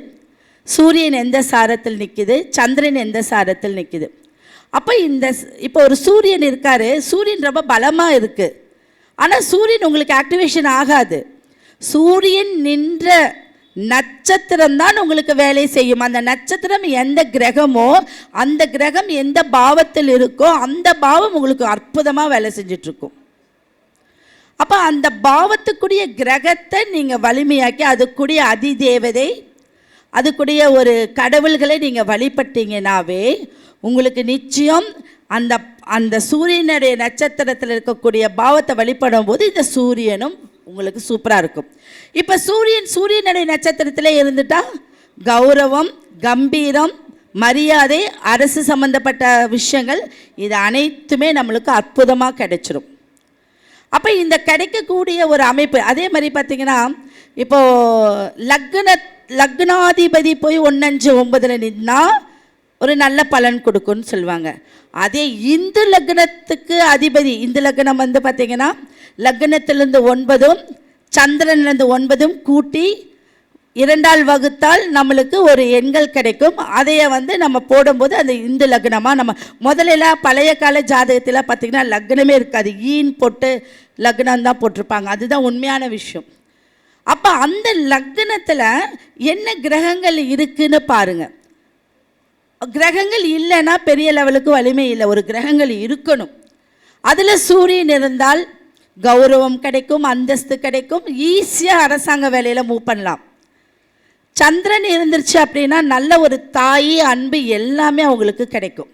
சூரியன் எந்த சாரத்தில் நிற்குது, சந்திரன் எந்த சாரத்தில் நிற்குது. அப்போ இப்போ ஒரு சூரியன் இருக்கார், சூரியன் ரொம்ப பலமாக இருக்குது, ஆனால் சூரியன் உங்களுக்கு ஆக்டிவேஷன் ஆகாது. சூரியன் நின்ற நட்சத்திரம் தான் உங்களுக்கு வேலை செய்யும். அந்த நட்சத்திரம் எந்த கிரகமோ அந்த கிரகம் எந்த பாவத்தில் இருக்கோ அந்த பாவம் உங்களுக்கு அற்புதமாக வேலை செஞ்சிட்ருக்கும். அப்போ அந்த பாவத்துக்குரிய கிரகத்தை நீங்கள் வலிமையாக்கி அதுக்குரிய அதிதேவதை, அதுக்குரிய ஒரு கடவுள்களை நீங்கள் வழிபட்டீங்கன்னாவே உங்களுக்கு நிச்சயம் அந்த சூரியனுடைய நட்சத்திரத்தில் இருக்கக்கூடிய பாவத்தை வழிபடும் போது இந்த சூரியனும் உங்களுக்கு சூப்பராக இருக்கும். இப்போ சூரியனுடைய நட்சத்திரத்தில் இருந்துட்டா கௌரவம், கம்பீரம், மரியாதை, அரசு சம்பந்தப்பட்ட விஷயங்கள் இது அனைத்துமே நம்மளுக்கு அற்புதமாக கிடைச்சிரும். அப்போ இந்த கிடைக்கக்கூடிய ஒரு அமைப்பு. அதே மாதிரி பார்த்திங்கன்னா இப்போது லக்னாதிபதி போய் 1, 5, 9 நின்னா ஒரு நல்ல பலன் கொடுக்குன்னு சொல்லுவாங்க. அதே இந்து லக்னத்துக்கு அதிபதி, இந்து லக்னம் வந்து பார்த்திங்கன்னா லக்னத்திலேருந்து 9 சந்திரன்லேருந்து 9 கூட்டி 2ஆல் வகுத்தால் நம்மளுக்கு ஒரு எண்கள் கிடைக்கும். அதையை வந்து நம்ம போடும்போது அந்த இந்து லக்னமாக நம்ம முதலெல்லாம் பழைய கால ஜாதகத்தில் பார்த்திங்கன்னா லக்னமே இருக்காது, ஈன் போட்டு லக்னம் தான் போட்டிருப்பாங்க. அதுதான் உண்மையான விஷயம். அப்போ அந்த லக்னத்தில் என்ன கிரகங்கள் இருக்குதுன்னு பாருங்கள். கிரகங்கள் இல்லைன்னா பெரிய லெவலுக்கு வலிமை இல்லை. ஒரு கிரகங்கள் இருக்கணும். அதில் சூரியன் இருந்தால் கௌரவம் கிடைக்கும், அந்தஸ்து கிடைக்கும், ஈஸியாக அரசாங்க வேலையில் மூவ் பண்ணலாம். சந்திரன் இருந்துருச்சு அப்படின்னா நல்ல ஒரு தாய் அன்பு எல்லாமே அவங்களுக்கு கிடைக்கும்.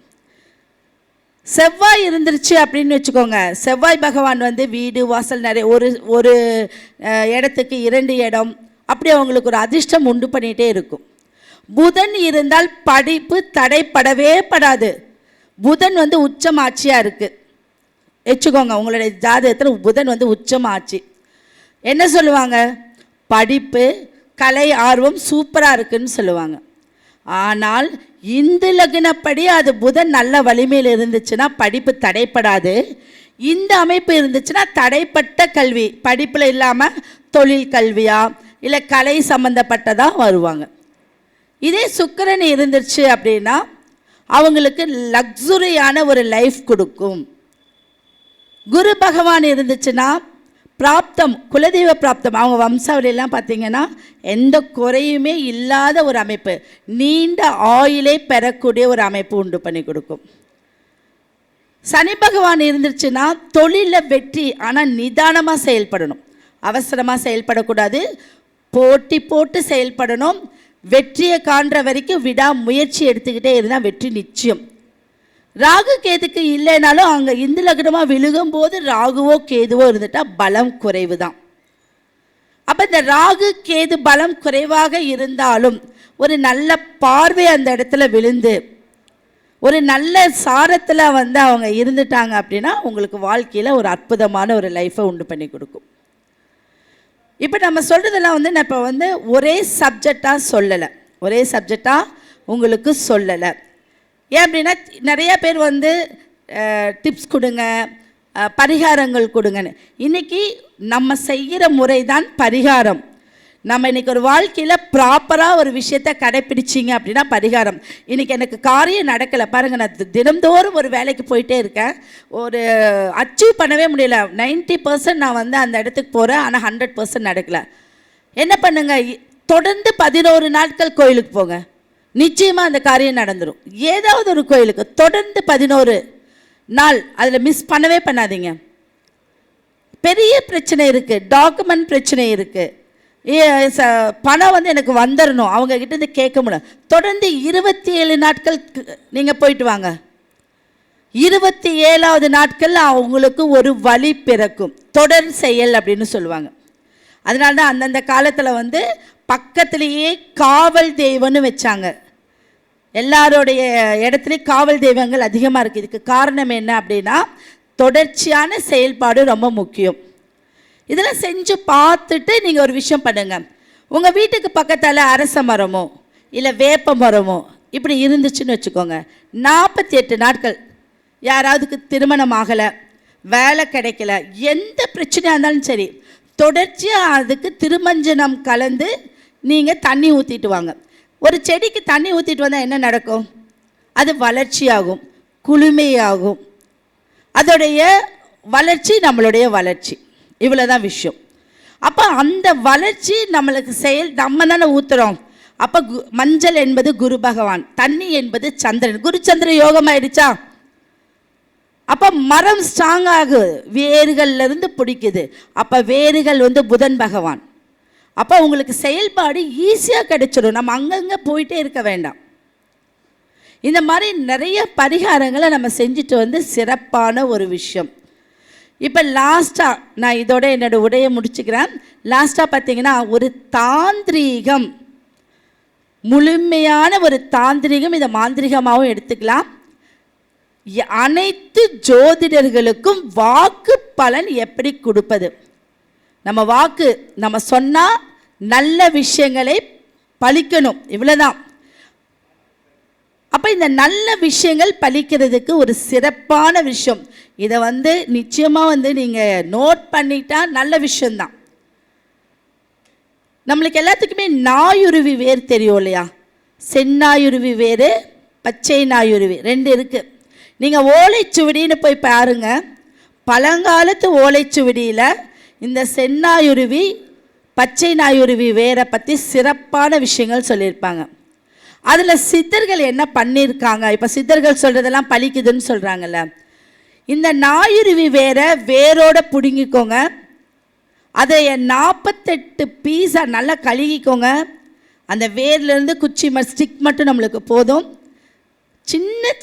செவ்வாய் இருந்துருச்சு அப்படின்னு வச்சுக்கோங்க, செவ்வாய் பகவான் வந்து வீடு வாசல் நிறைய ஒரு இடத்துக்கு 2 இடம் அப்படி அவங்களுக்கு ஒரு அதிர்ஷ்டம் உண்டு பண்ணிகிட்டே இருக்கும். புதன் இருந்தால் படிப்பு தடைப்படவே படாது. புதன் வந்து உச்சம் ஆட்சியாக இருக்குது வச்சுக்கோங்க. உங்களுடைய ஜாதகத்தில் புதன் வந்து உச்சம் ஆட்சி. என்ன சொல்லுவாங்க? படிப்பு, கலை ஆர்வம் சூப்பராக இருக்குன்னு சொல்லுவாங்க. ஆனால் இந்து லக்னப்படி அது புதன் நல்ல வலிமையில் இருந்துச்சுன்னா படிப்பு தடைப்படாது. இந்த அமைப்பு இருந்துச்சுன்னா தடைப்பட்ட கல்வி, படிப்பில் இல்லாமல் தொழில் கல்வியா இல்லை கலை சம்மந்தப்பட்டதாக வருவாங்க. இதே சுக்கிரன் இருந்துச்சு அப்படின்னா அவங்களுக்கு லக்ஸுரியான ஒரு லைஃப் கொடுக்கும். குரு பகவான் இருந்துச்சுன்னா பிராப்தம், குலதெய்வ பிராப்தம், அவங்க வம்சாவளியெல்லாம் பார்த்தீங்கன்னா எந்த குறையுமே இல்லாத ஒரு அமைப்பு, நீண்ட ஆயுளை பெறக்கூடிய ஒரு அமைப்பு உண்டு பண்ணி கொடுக்கும். சனி பகவான் இருந்துருச்சுன்னா தொழிலில் வெற்றி, ஆனால் நிதானமாக செயல்படணும், அவசரமாக செயல்படக்கூடாது, போட்டி போட்டு செயல்படணும். வெற்றியை காண்ற வரைக்கும் விடா முயற்சி எடுத்துக்கிட்டே இருந்தால் வெற்றி நிச்சயம். ராகு கேதுக்கு இல்லைனாலும் அங்கே இந்து லக்னமாக விழுகும்போது ராகுவோ கேதுவோ இருந்துட்டால் பலம் குறைவு தான். அப்போ இந்த ராகு கேது பலம் குறைவாக இருந்தாலும் ஒரு நல்ல பார்வை அந்த இடத்துல விழுந்து ஒரு நல்ல சாரத்தில் வந்து அவங்க இருந்துட்டாங்க அப்படின்னா உங்களுக்கு வாழ்க்கையில் ஒரு அற்புதமான ஒரு லைஃப்பை உண்டு பண்ணி கொடுக்கும். இப்போ நம்ம சொல்கிறதெல்லாம் வந்து நான் இப்போ வந்து ஒரே சப்ஜெக்டாக சொல்லலை, ஒரே சப்ஜெக்டாக உங்களுக்கு சொல்லலை. ஏன் அப்படின்னா நிறையா பேர் வந்து டிப்ஸ் கொடுங்க, பரிகாரங்கள் கொடுங்கன்னு. இன்றைக்கி நம்ம செய்கிற முறை தான் பரிகாரம். நம்ம இன்றைக்கி ஒரு வாழ்க்கையில் ப்ராப்பராக ஒரு விஷயத்தை கடைப்பிடிச்சிங்க அப்படின்னா பரிகாரம். இன்றைக்கி எனக்கு காரியம் நடக்கலை பாருங்கள், நான் தினந்தோறும் ஒரு வேலைக்கு போயிட்டே இருக்கேன், ஒரு அச்சீவ் பண்ணவே முடியல, 90% நான் வந்து அந்த இடத்துக்கு போகிறேன், ஆனால் 100% நடக்கலை. என்ன பண்ணுங்க, தொடர்ந்து 11 நாட்கள் கோயிலுக்கு போங்க, நிச்சயமாக அந்த காரியம் நடந்துடும். ஏதாவது ஒரு கோயிலுக்கு தொடர்ந்து 11 நாள், அதில் மிஸ் பண்ணவே பண்ணாதீங்க. பெரிய பிரச்சனை இருக்குது, டாக்குமெண்ட் பிரச்சனை இருக்குது, பணம் வந்து எனக்கு வந்துடணும், அவங்கக்கிட்ட இருந்து கேட்க முடியும். தொடர்ந்து 27 நாட்கள் நீங்கள் போயிட்டு வாங்க. 27வது நாட்கள் அவங்களுக்கு ஒரு வழி பிறக்கும், தொடர் செயல் அப்படின்னு சொல்லுவாங்க. அதனால தான் அந்தந்த காலத்தில் வந்து பக்கத்துலேயே காவல் தெய்வம்னு வச்சாங்க. எல்லாரோடைய இடத்துலையும் காவல் தெய்வங்கள் அதிகமாக இருக்குது. இதுக்கு காரணம் என்ன அப்படின்னா தொடர்ச்சியான செயல்பாடு ரொம்ப முக்கியம். இதெல்லாம் செஞ்சு பார்த்துட்டு நீங்கள் ஒரு விஷயம் பண்ணுங்கள். உங்கள் வீட்டுக்கு பக்கத்தால் அரச மரமோ இல்லை வேப்ப மரமோ இப்படி இருந்துச்சுன்னு வச்சுக்கோங்க, 48 நாட்கள் யாராவதுக்கு திருமணம் ஆகலை, வேலை கிடைக்கல, எந்த பிரச்சனையாக இருந்தாலும் சரி, தொடர்ச்சியாக அதுக்கு திருமஞ்சனம் கலந்து நீங்கள் தண்ணி ஊற்றிட்டு வாங்க. ஒரு செடிக்கு தண்ணி ஊற்றிட்டு வந்தால் என்ன நடக்கும்? அது வளர்ச்சியாகும், குளுமையாகும். அதோடைய வளர்ச்சி நம்மளுடைய வளர்ச்சி, இவ்வளோ தான் விஷயம். அப்போ அந்த வளர்ச்சி நம்மளுக்கு நம்ம தானே ஊற்றுறோம். அப்போ மஞ்சள் என்பது குரு பகவான், தண்ணி என்பது சந்திரன், குரு சந்திர யோகம் ஆயிடுச்சா? அப்போ மரம் ஸ்ட்ராங் ஆகுது, வேர்கள்லேருந்து பிடிக்குது. அப்போ வேர்கள் வந்து புதன் பகவான். அப்போ உங்களுக்கு செயல்பாடு ஈஸியாக கிடைச்சிடும், நம்ம அங்கங்கே போயிட்டே இருக்க வேண்டாம். இந்த மாதிரி நிறைய பரிகாரங்களை நம்ம செஞ்சுட்டு வந்து சிறப்பான ஒரு விஷயம். இப்போ லாஸ்ட்டாக நான் இதோட என்னோடய உரையை முடிச்சுக்கிறேன். லாஸ்ட்டாக பார்த்தீங்கன்னா ஒரு தாந்திரீகம், முழுமையான ஒரு தாந்திரிகம், இதை மாந்திரிகமாகவும் எடுத்துக்கலாம். அனைத்து ஜோதிடர்களுக்கும் வாக்கு பலன் எப்படி கொடுப்பது, நம்ம வாக்கு நம்ம சொன்னால் நல்ல விஷயங்களை பலிக்கணும், இவ்வளோதான். அப்போ இந்த நல்ல விஷயங்கள் பலிக்கிறதுக்கு ஒரு சிறப்பான விஷயம், இதை வந்து நிச்சயமாக வந்து நீங்கள் நோட் பண்ணிட்டா நல்ல விஷயந்தான். நம்மளுக்கு எல்லாத்துக்குமே நாயுருவி வேறு தெரியும் இல்லையா? செந்நாயுருவி வேறு, பச்சை நாயுருவி, 2 இருக்குது. நீங்கள் ஓலைச்சுவடின்னு போய் பாருங்கள், பழங்காலத்து ஓலைச்சுவடியில் இந்த செந்நாயுருவி பச்சை நாயுருவி வேரை பற்றி சிறப்பான விஷயங்கள் சொல்லியிருப்பாங்க. அதில் சித்தர்கள் என்ன பண்ணியிருக்காங்க, இப்போ சித்தர்கள் சொல்கிறதெல்லாம் பலிக்குதுன்னு சொல்கிறாங்கல்ல, இந்த நாயுருவி வேரோட பிடுங்கிக்கோங்க, அதை 48 பீஸாக நல்லா கழுகிக்கோங்க. அந்த வேர்லேருந்து குச்சி ஸ்டிக் மட்டும் நம்மளுக்கு போதும்.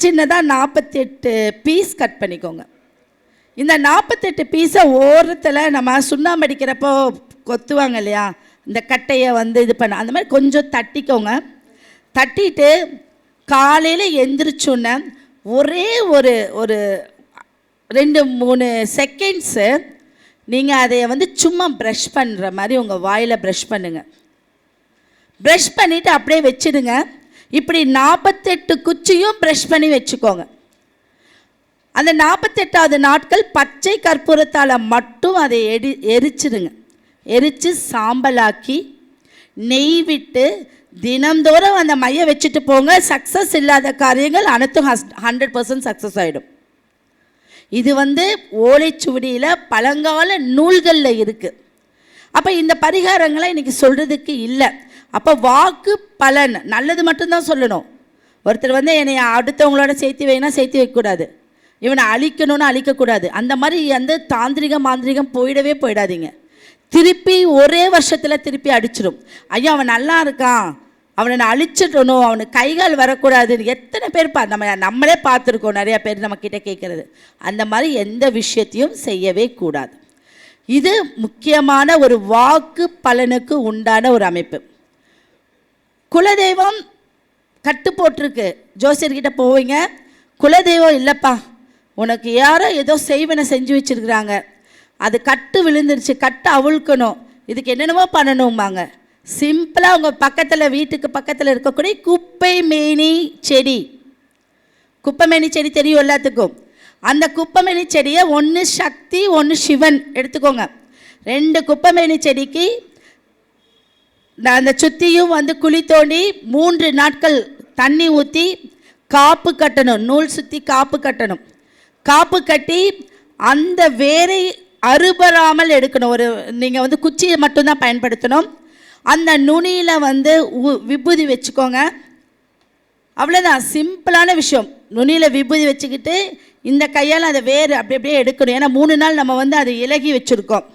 சின்னதாக 48 பீஸ் கட் பண்ணிக்கோங்க. இந்த 48 பீஸை ஓரத்தில் நம்ம சுண்ணாம்பு அடிக்கிறப்போ கொத்துவாங்க இல்லையா, இந்த கட்டையை வந்து இது பண்ண, அந்த மாதிரி கொஞ்சம் தட்டிக்கோங்க. தட்டிட்டு காலையில் எந்திரிச்சோன்னே ஒரே ஒரு 2-3 செகண்ட்ஸு நீங்கள் அதை வந்து சும்மா ப்ரஷ் பண்ணுற மாதிரி உங்கள் வாயில் ப்ரஷ் பண்ணுங்கள். ப்ரஷ் பண்ணிவிட்டு அப்படியே வச்சுடுங்க. இப்படி 48 குச்சியும் ப்ரஷ் பண்ணி வச்சுக்கோங்க. அந்த 48வது நாட்கள் பச்சை கற்பூரத்தால் மட்டும் அதை எரிச்சிடுங்க. எரித்து சாம்பலாக்கி நெய் விட்டு தினந்தோறும் அந்த மையை வச்சுட்டு போங்க. சக்ஸஸ் இல்லாத காரியங்கள் அனைத்தும் 100% சக்ஸஸ் ஆகிடும். இது ஓலைச்சுவடியில் பழங்கால நூல்களில் இருக்குது. அப்போ இந்த பரிகாரங்களை இன்றைக்கி சொல்கிறதுக்கு இல்லை. அப்போ வாக்கு பலன் நல்லது மட்டும்தான் சொல்லணும். ஒருத்தர் என்னை அடுத்தவங்களோட சேர்த்து வைனா சேர்த்து வைக்கக்கூடாது, இவனை அழிக்கணும்னு அழிக்கக்கூடாது. அந்த மாதிரி தாந்திரிகம் மாந்திரிகம் போயிடாதீங்க. திருப்பி ஒரே வருஷத்தில் திருப்பி அடிச்சிடும். ஐயா அவன் நல்லா இருக்கான், அவனை நான் அழிச்சிடணும், அவனுக்கு கைகால் வரக்கூடாதுன்னு எத்தனை பேர் நம்மளே பார்த்துருக்கோம். நிறையா பேர் நம்மக்கிட்ட கேட்குறது. அந்த மாதிரி எந்த விஷயத்தையும் செய்யவே கூடாது. இது முக்கியமான ஒரு வாக்கு பலனுக்கு உண்டான ஒரு அமைப்பு. குலதெய்வம் கட்டு போட்டிருக்கு. ஜோசியர்கிட்ட போவீங்க, குலதெய்வம் இல்லைப்பா, உனக்கு யாரோ ஏதோ செய்வனை செஞ்சு வச்சுருக்குறாங்க, அது கட்டு விழுந்துருச்சு, கட்டு அவிழ்க்கணும், இதுக்கு என்னென்னமோ பண்ணணும்பாங்க. சிம்பிளாக உங்கள் பக்கத்தில் வீட்டுக்கு பக்கத்தில் இருக்கக்கூடிய குப்பைமேனி செடி, குப்பைமேனி செடி தெரியும் எல்லாத்துக்கும். அந்த குப்பைமேனி செடியை ஒன்று சக்தி ஒன்று சிவன் எடுத்துக்கோங்க. 2 குப்பைமேனி செடிக்கு அந்த சுற்றியும் குழி தோண்டி 3 நாட்கள் தண்ணி ஊற்றி காப்பு கட்டணும். நூல் சுற்றி காப்பு கட்டணும். காப்பு கட்டி அந்த வேரை அறுபறாமல் எடுக்கணும். ஒரு நீங்கள் குச்சியை மட்டும்தான் பயன்படுத்தணும். அந்த நுனியில் விபூதி வச்சுக்கோங்க. அவ்வளோதான், சிம்பிளான விஷயம். நுனியில் விபூதி வச்சுக்கிட்டு இந்த கையால் அதை வேறு அப்படியே எடுக்கணும். ஏன்னா 3 நாள் நம்ம அதை இலகி வச்சுருக்கோம்.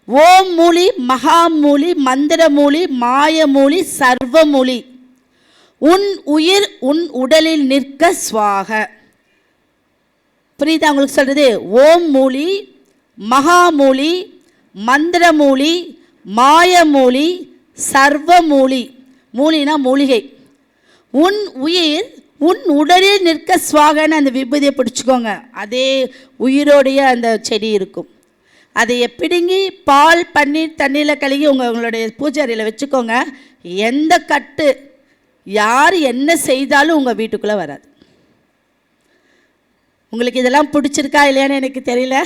ஓம் மூலி, மகாமூலி, மந்திரமூலி, மாயமூலி, சர்வமூலி, உன் உயிர் உன் உடலில் நிற்க ஸ்வாக. புரியுதா உங்களுக்கு சொல்கிறது? ஓம் மூலி, மகாமூலி, மந்திரமூலி, மாயமூலி, சர்வமூலி. மூலினா மூலிகை. உன் உயிர் உன் உடலில் நிற்க ஸ்வாகன்னு அந்த விபூதியை பிடிச்சிக்கோங்க. அதே உயிரோடைய அந்த செடி இருக்கும். அதை பிடுங்கி பால் பன்னீர் தண்ணியில் கழுகி உங்களுடைய பூஜை அறையில் வச்சுக்கோங்க. எந்த கட்டு யார் என்ன செய்தாலும் உங்கள் வீட்டுக்குள்ளே வராது. உங்களுக்கு இதெல்லாம் பிடிச்சிருக்கா இல்லையான்னு எனக்கு தெரியல.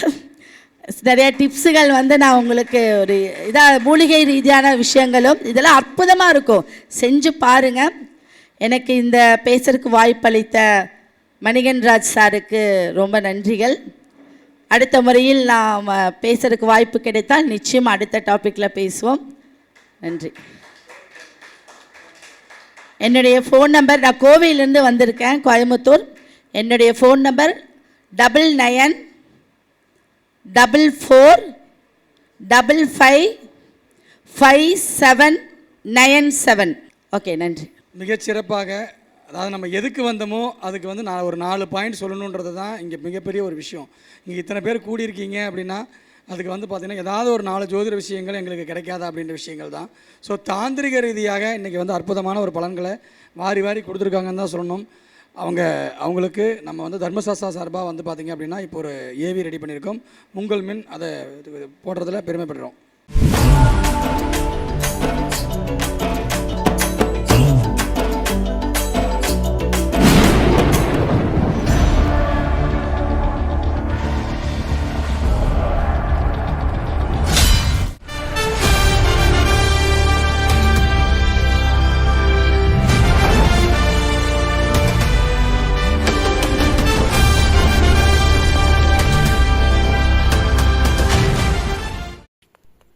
நிறைய டிப்ஸுகள் நான் உங்களுக்கு ஒரு மூலிகை ரீதியான விஷயங்களும் இதெல்லாம் அற்புதமாக இருக்கும், செஞ்சு பாருங்கள். எனக்கு இந்த பேசுறதுக்கு வாய்ப்பளித்த மணிகண்ராஜ் சாருக்கு ரொம்ப நன்றிகள். அடுத்த முறையில் நாம் பேசுறதுக்கு வாய்ப்பு கிடைத்தால் நிச்சயம் அடுத்த டாப்பிக்கில் பேசுவோம். நன்றி. என்னுடைய ஃபோன் நம்பர், நான் கோவையிலேருந்து வந்திருக்கேன், கோயம்புத்தூர். என்னுடைய ஃபோன் நம்பர் 9944555797. ஓகே, நன்றி. மிகச்சிறப்பாக, அதாவது நம்ம எதுக்கு வந்தோமோ அதுக்கு நான் ஒரு 4 பாயிண்ட் சொல்லணுன்றது தான் இங்கே மிகப்பெரிய ஒரு விஷயம். இங்கே இத்தனை பேர் கூடியிருக்கீங்க அப்படின்னா அதுக்கு பார்த்திங்கன்னா ஏதாவது ஒரு 4 ஜோதிட விஷயங்கள் எங்களுக்கு கிடைக்காதா அப்படின்ற விஷயங்கள் தான். ஸோ தாந்திரிக ரீதியாக இன்றைக்கி அற்புதமான ஒரு பலன்களை வாரி கொடுத்துருக்காங்கன்னு தான் சொல்லணும். அவங்களுக்கு நம்ம தர்மசாஸ்திரா சார்பாக பார்த்திங்க அப்படின்னா இப்போ ஒரு ஏவி ரெடி பண்ணியிருக்கோம். உங்கள் மின் அதை போடுறதுல பெருமைப்படுறோம்.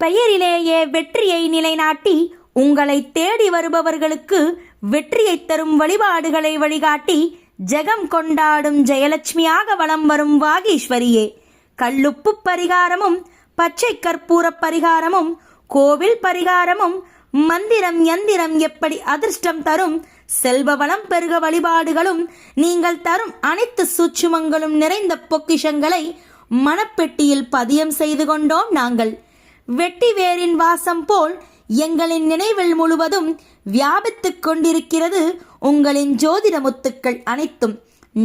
பெயரிலேயே வெற்றியை நிலைநாட்டி உங்களை தேடி வருபவர்களுக்கு வெற்றியை தரும் வழிபாடுகளை வழிகாட்டி ஜெகம் கொண்டாடும் ஜெயலட்சுமியாக வலம் வரும் வாகீஸ்வரியே. கல்லுப்பு பரிகாரமும், பச்சை கற்பூர பரிகாரமும், கோவில் பரிகாரமும், மந்திரம் யந்திரம் எப்படி அதிர்ஷ்டம் தரும், செல்வ வளம் பெருக வழிபாடுகளும், நீங்கள் தரும் அனைத்து சூட்சுமங்களும் நிறைந்த பொக்கிஷங்களை மனப்பெட்டியில் பதியம் செய்து கொண்டோம் நாங்கள். வெட்டி வேரின் வாசம் போல் எங்களின் நினைவில் முழுவதும் வியாபித்துக் கொண்டிருக்கிறது உங்களின் ஜோதிட முத்துக்கள் அனைத்தும்.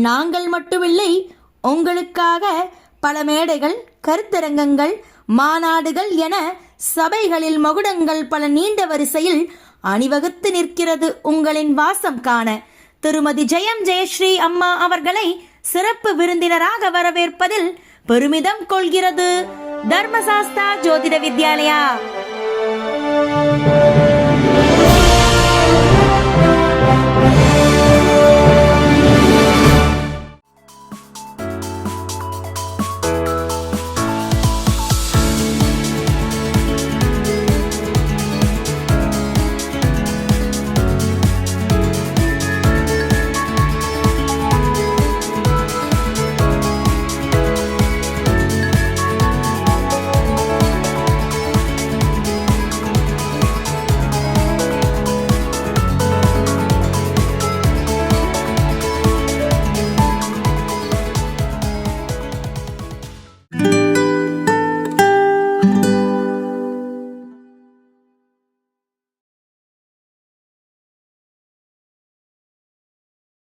நாங்கள் மட்டுமில்லை, உங்களுக்காக பல மேடைகள், கருத்தரங்கங்கள், மாநாடுகள் என சபைகளில் மகுடங்கள் பல நீண்ட வரிசையில் அணிவகுத்து நிற்கிறது உங்களின் வாசம் காண. திருமதி ஜெயம் ஜெயஸ்ரீ அம்மா அவர்களை சிறப்பு விருந்தினராக வரவேற்பதில் பெருமிதம் கொள்கிறது தர்மசாஸ்தா ஜோதிட வித்யாலயா.